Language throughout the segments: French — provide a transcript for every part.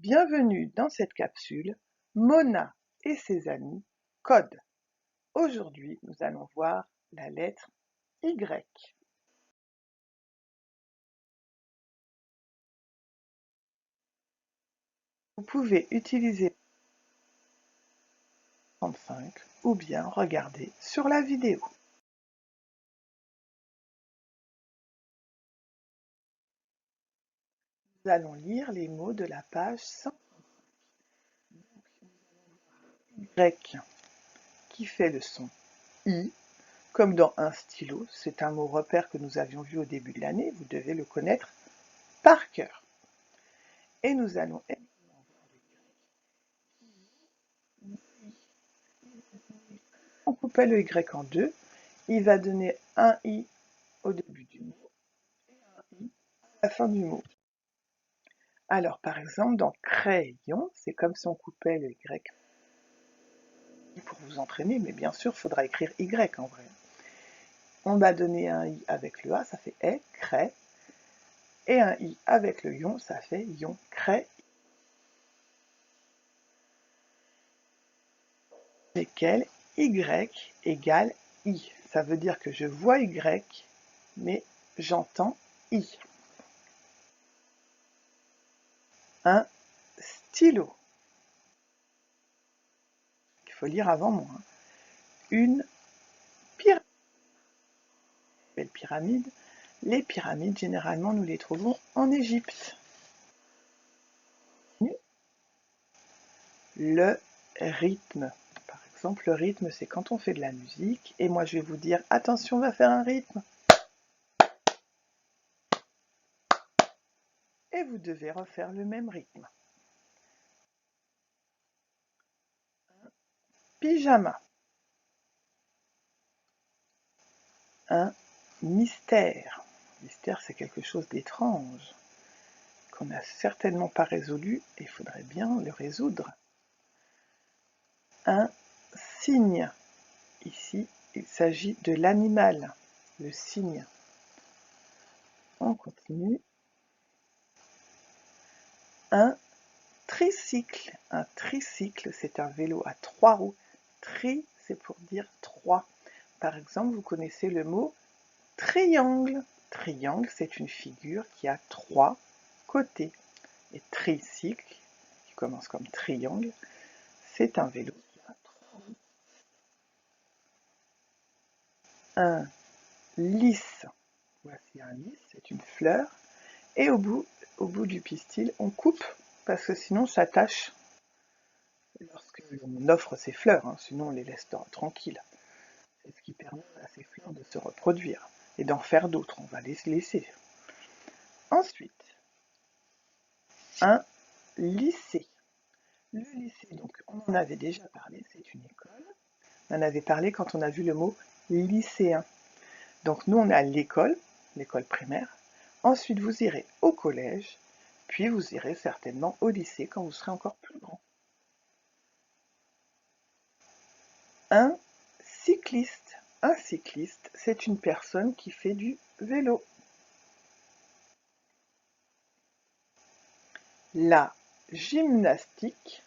Bienvenue dans cette capsule Mona et ses amis code. Aujourd'hui, nous allons voir la lettre Y. Vous pouvez utiliser 35 ou bien regarder sur la vidéo. Nous allons lire les mots de la page 100. Y qui fait le son I, comme dans un stylo. C'est un mot repère que nous avions vu au début de l'année. Vous devez le connaître par cœur. Et nous allons on coupait le Y en deux, il va donner un I au début du mot et un I à la fin du mot. Alors par exemple dans crayon, c'est comme si on coupait le Y pour vous entraîner, mais bien sûr il faudra écrire Y en vrai. On va donner un I avec le A, ça fait E, cray, et un I avec le ion, ça fait ion, cray. Lesquels Y égale I. Ça veut dire que je vois Y, mais j'entends I. Un stylo. Il faut lire avant moi. Une pyramide. Belle pyramide. Les pyramides, généralement, nous les trouvons en Égypte. Le rythme. Par exemple, le rythme, c'est quand on fait de la musique. Et moi, je vais vous dire, attention, on va faire un rythme. Et vous devez refaire le même rythme. Pyjama. Un mystère. Mystère, c'est quelque chose d'étrange qu'on n'a certainement pas résolu et il faudrait bien le résoudre. Un cygne. Ici, il s'agit de l'animal, le cygne. On continue. Un tricycle. Un tricycle, c'est un vélo à 3 roues. Tri, c'est pour dire 3. Par exemple, vous connaissez le mot triangle. Triangle, c'est une figure qui a 3 côtés. Et tricycle, qui commence comme triangle, c'est un vélo qui a 3 roues. Un lys. Voici un lys, c'est une fleur. Et au bout du pistil, on coupe parce que sinon ça tâche lorsque l'on offre ces fleurs, hein, sinon on les laisse tranquilles. C'est ce qui permet à ces fleurs de se reproduire et d'en faire d'autres, on va les laisser. Ensuite, un lycée. Le lycée, donc on en avait déjà parlé, c'est une école. On en avait parlé quand on a vu le mot lycéen. Donc nous on a l'école primaire. Ensuite vous irez au collège, puis vous irez certainement au lycée quand vous serez encore plus grand. Un cycliste. Un cycliste, c'est une personne qui fait du vélo. La gymnastique.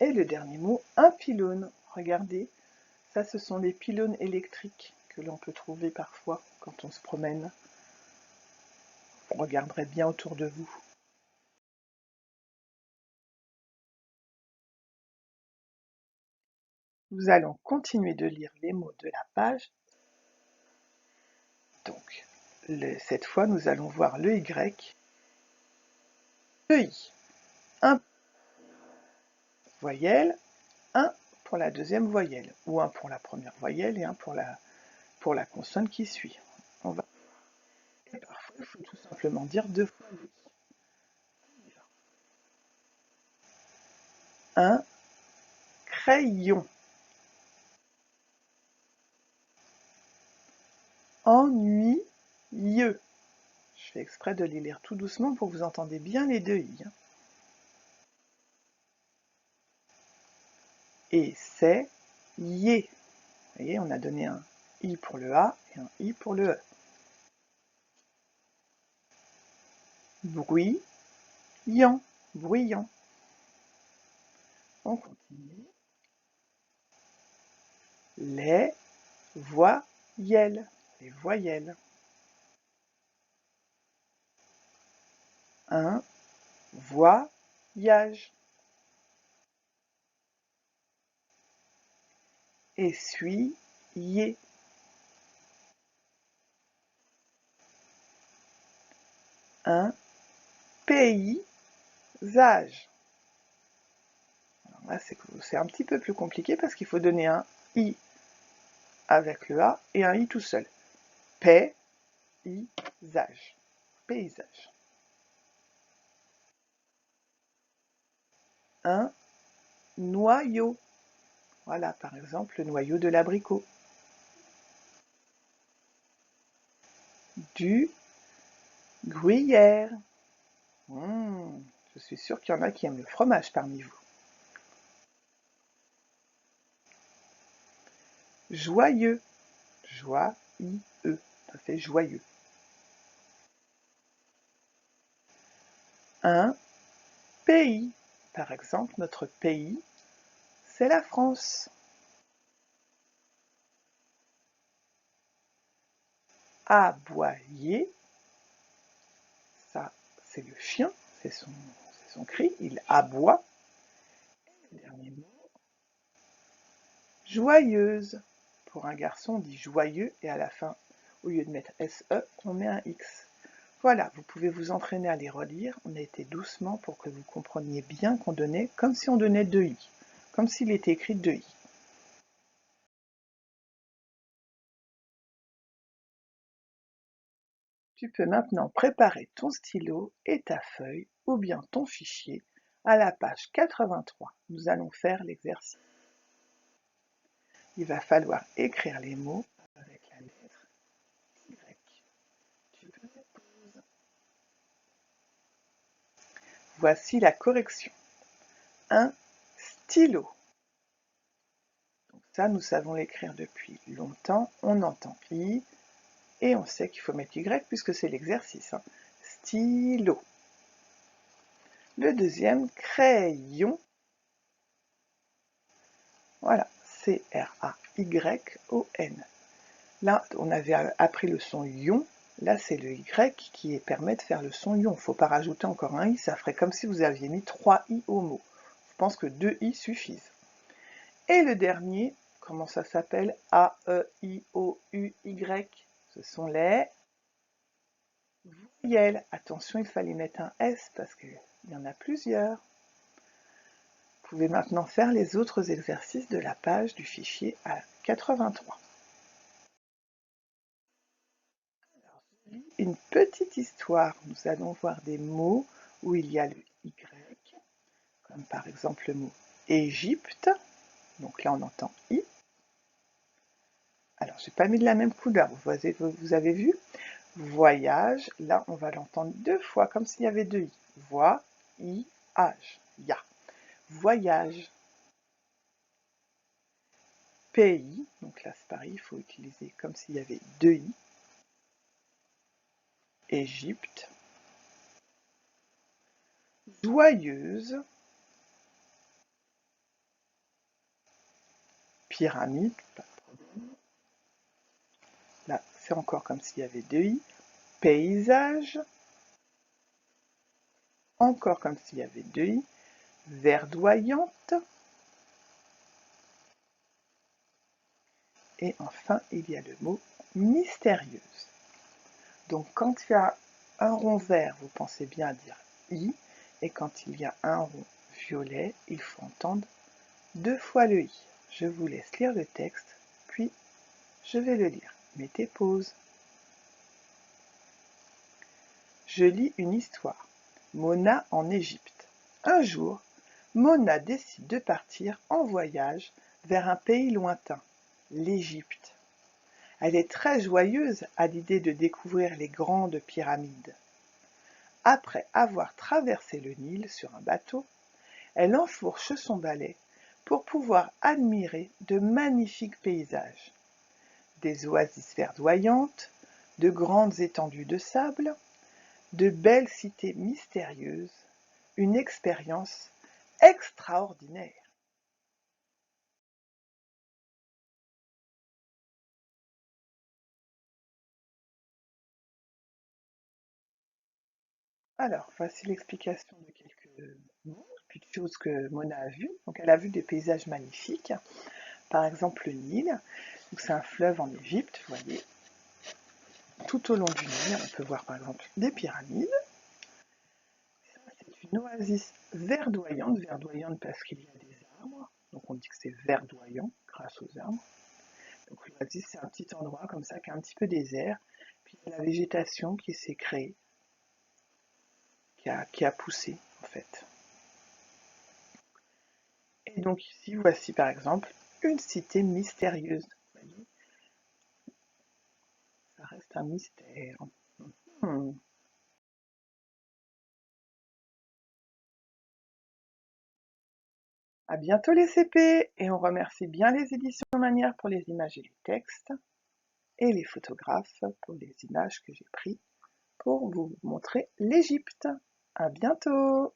Et le dernier mot, un pylône. Regardez, ça ce sont les pylônes électriques que l'on peut trouver parfois quand on se promène. Vous regarderez bien autour de vous. Nous allons continuer de lire les mots de la page. Donc, cette fois, nous allons voir le Y, le I. Un voyelle, un pour la deuxième voyelle, ou un pour la première voyelle et un pour la consonne qui suit. Et parfois, il faut tout simplement dire 2 fois oui. Un crayon. Ennuyeux. Je fais exprès de les lire tout doucement pour que vous entendez bien les deux i. Et c'est yé. Vous voyez, on a donné un i pour le a et un i pour le e. bruyant, bruyant. On continue. Les voyelles, les voyelles. Un voyage. Essuyer. Un paysage. Alors là, c'est un petit peu plus compliqué parce qu'il faut donner un i avec le a et un i tout seul. Paysage. Paysage. Un noyau. Voilà, par exemple, le noyau de l'abricot. Du gruyère. Je suis sûre qu'il y en a qui aiment le fromage parmi vous. Joyeux. Joyeux. Ça fait joyeux. Un pays. Par exemple, notre pays, c'est la France. Aboyer. Ça, c'est le chien. C'est son cri. Il aboie. Et le dernier mot. Joyeuse. Pour un garçon, on dit joyeux et à la fin, au lieu de mettre SE, on met un X. Voilà, vous pouvez vous entraîner à les relire. On a été doucement pour que vous compreniez bien qu'on donnait comme si on donnait 2 i, comme s'il était écrit 2 i. Tu peux maintenant préparer ton stylo et ta feuille ou bien ton fichier à la page 83. Nous allons faire l'exercice. Il va falloir écrire les mots avec la lettre Y. Tu peux mettre pause. Voici la correction. Un stylo. Donc ça, nous savons l'écrire depuis longtemps. On entend I et on sait qu'il faut mettre Y puisque c'est l'exercice. Stylo. Le deuxième, crayon. Voilà, C-R-A-Y-O-N. Là, on avait appris le son ion. Là, c'est le Y qui permet de faire le son ion. Il ne faut pas rajouter encore un I, ça ferait comme si vous aviez mis 3 I au mot. Je pense que 2 I suffisent. Et le dernier, comment ça s'appelle? A-E-I-O-U-Y. Ce sont les voyelles. Attention, il fallait mettre un S parce qu'il y en a plusieurs. Vous pouvez maintenant faire les autres exercices de la page du fichier à 83. Alors, je lis une petite histoire. Nous allons voir des mots où il y a le Y, comme par exemple le mot Égypte. Donc là, on entend I. Alors, je n'ai pas mis de la même couleur, vous avez vu? Voyage, là, on va l'entendre 2 fois, comme s'il y avait 2 I. Voyage, ya. Voyage. Pays, donc là c'est pareil, il faut utiliser comme s'il y avait 2 i. Égypte. Joyeuse. Pyramide, pas de problème. Là c'est encore comme s'il y avait 2 i. Paysage. Encore comme s'il y avait 2 i. Verdoyante. Et enfin il y a le mot mystérieuse. Donc quand il y a un rond vert, vous pensez bien à dire I, et quand il y a un rond violet, il faut entendre 2 fois le I. Je vous laisse lire le texte, puis je vais le lire. Mettez pause. Je lis une histoire. Mona en Égypte. Un jour, Mona décide de partir en voyage vers un pays lointain, l'Égypte. Elle est très joyeuse à l'idée de découvrir les grandes pyramides. Après avoir traversé le Nil sur un bateau, elle enfourche son balai pour pouvoir admirer de magnifiques paysages. Des oasis verdoyantes, de grandes étendues de sable, de belles cités mystérieuses, une expérience extraordinaire. Alors, voici l'explication de quelques mots, puis de choses que Mona a vues. Donc, elle a vu des paysages magnifiques, par exemple le Nil, donc c'est un fleuve en Égypte, vous voyez. Tout au long du Nil, on peut voir par exemple des pyramides. Ça, c'est une oasis verdoyante, verdoyante parce qu'il y a des arbres, donc on dit que c'est verdoyant grâce aux arbres. Donc l'oasis, c'est un petit endroit comme ça qui est un petit peu désert, puis il y a la végétation qui s'est créée, qui a poussé en fait. Et donc ici, voici par exemple une cité mystérieuse. Vous voyez, ça reste un mystère. Hmm. À bientôt les CP, et on remercie bien les éditions Manière pour les images et les textes, et les photographes pour les images que j'ai prises pour vous montrer l'Égypte. À bientôt!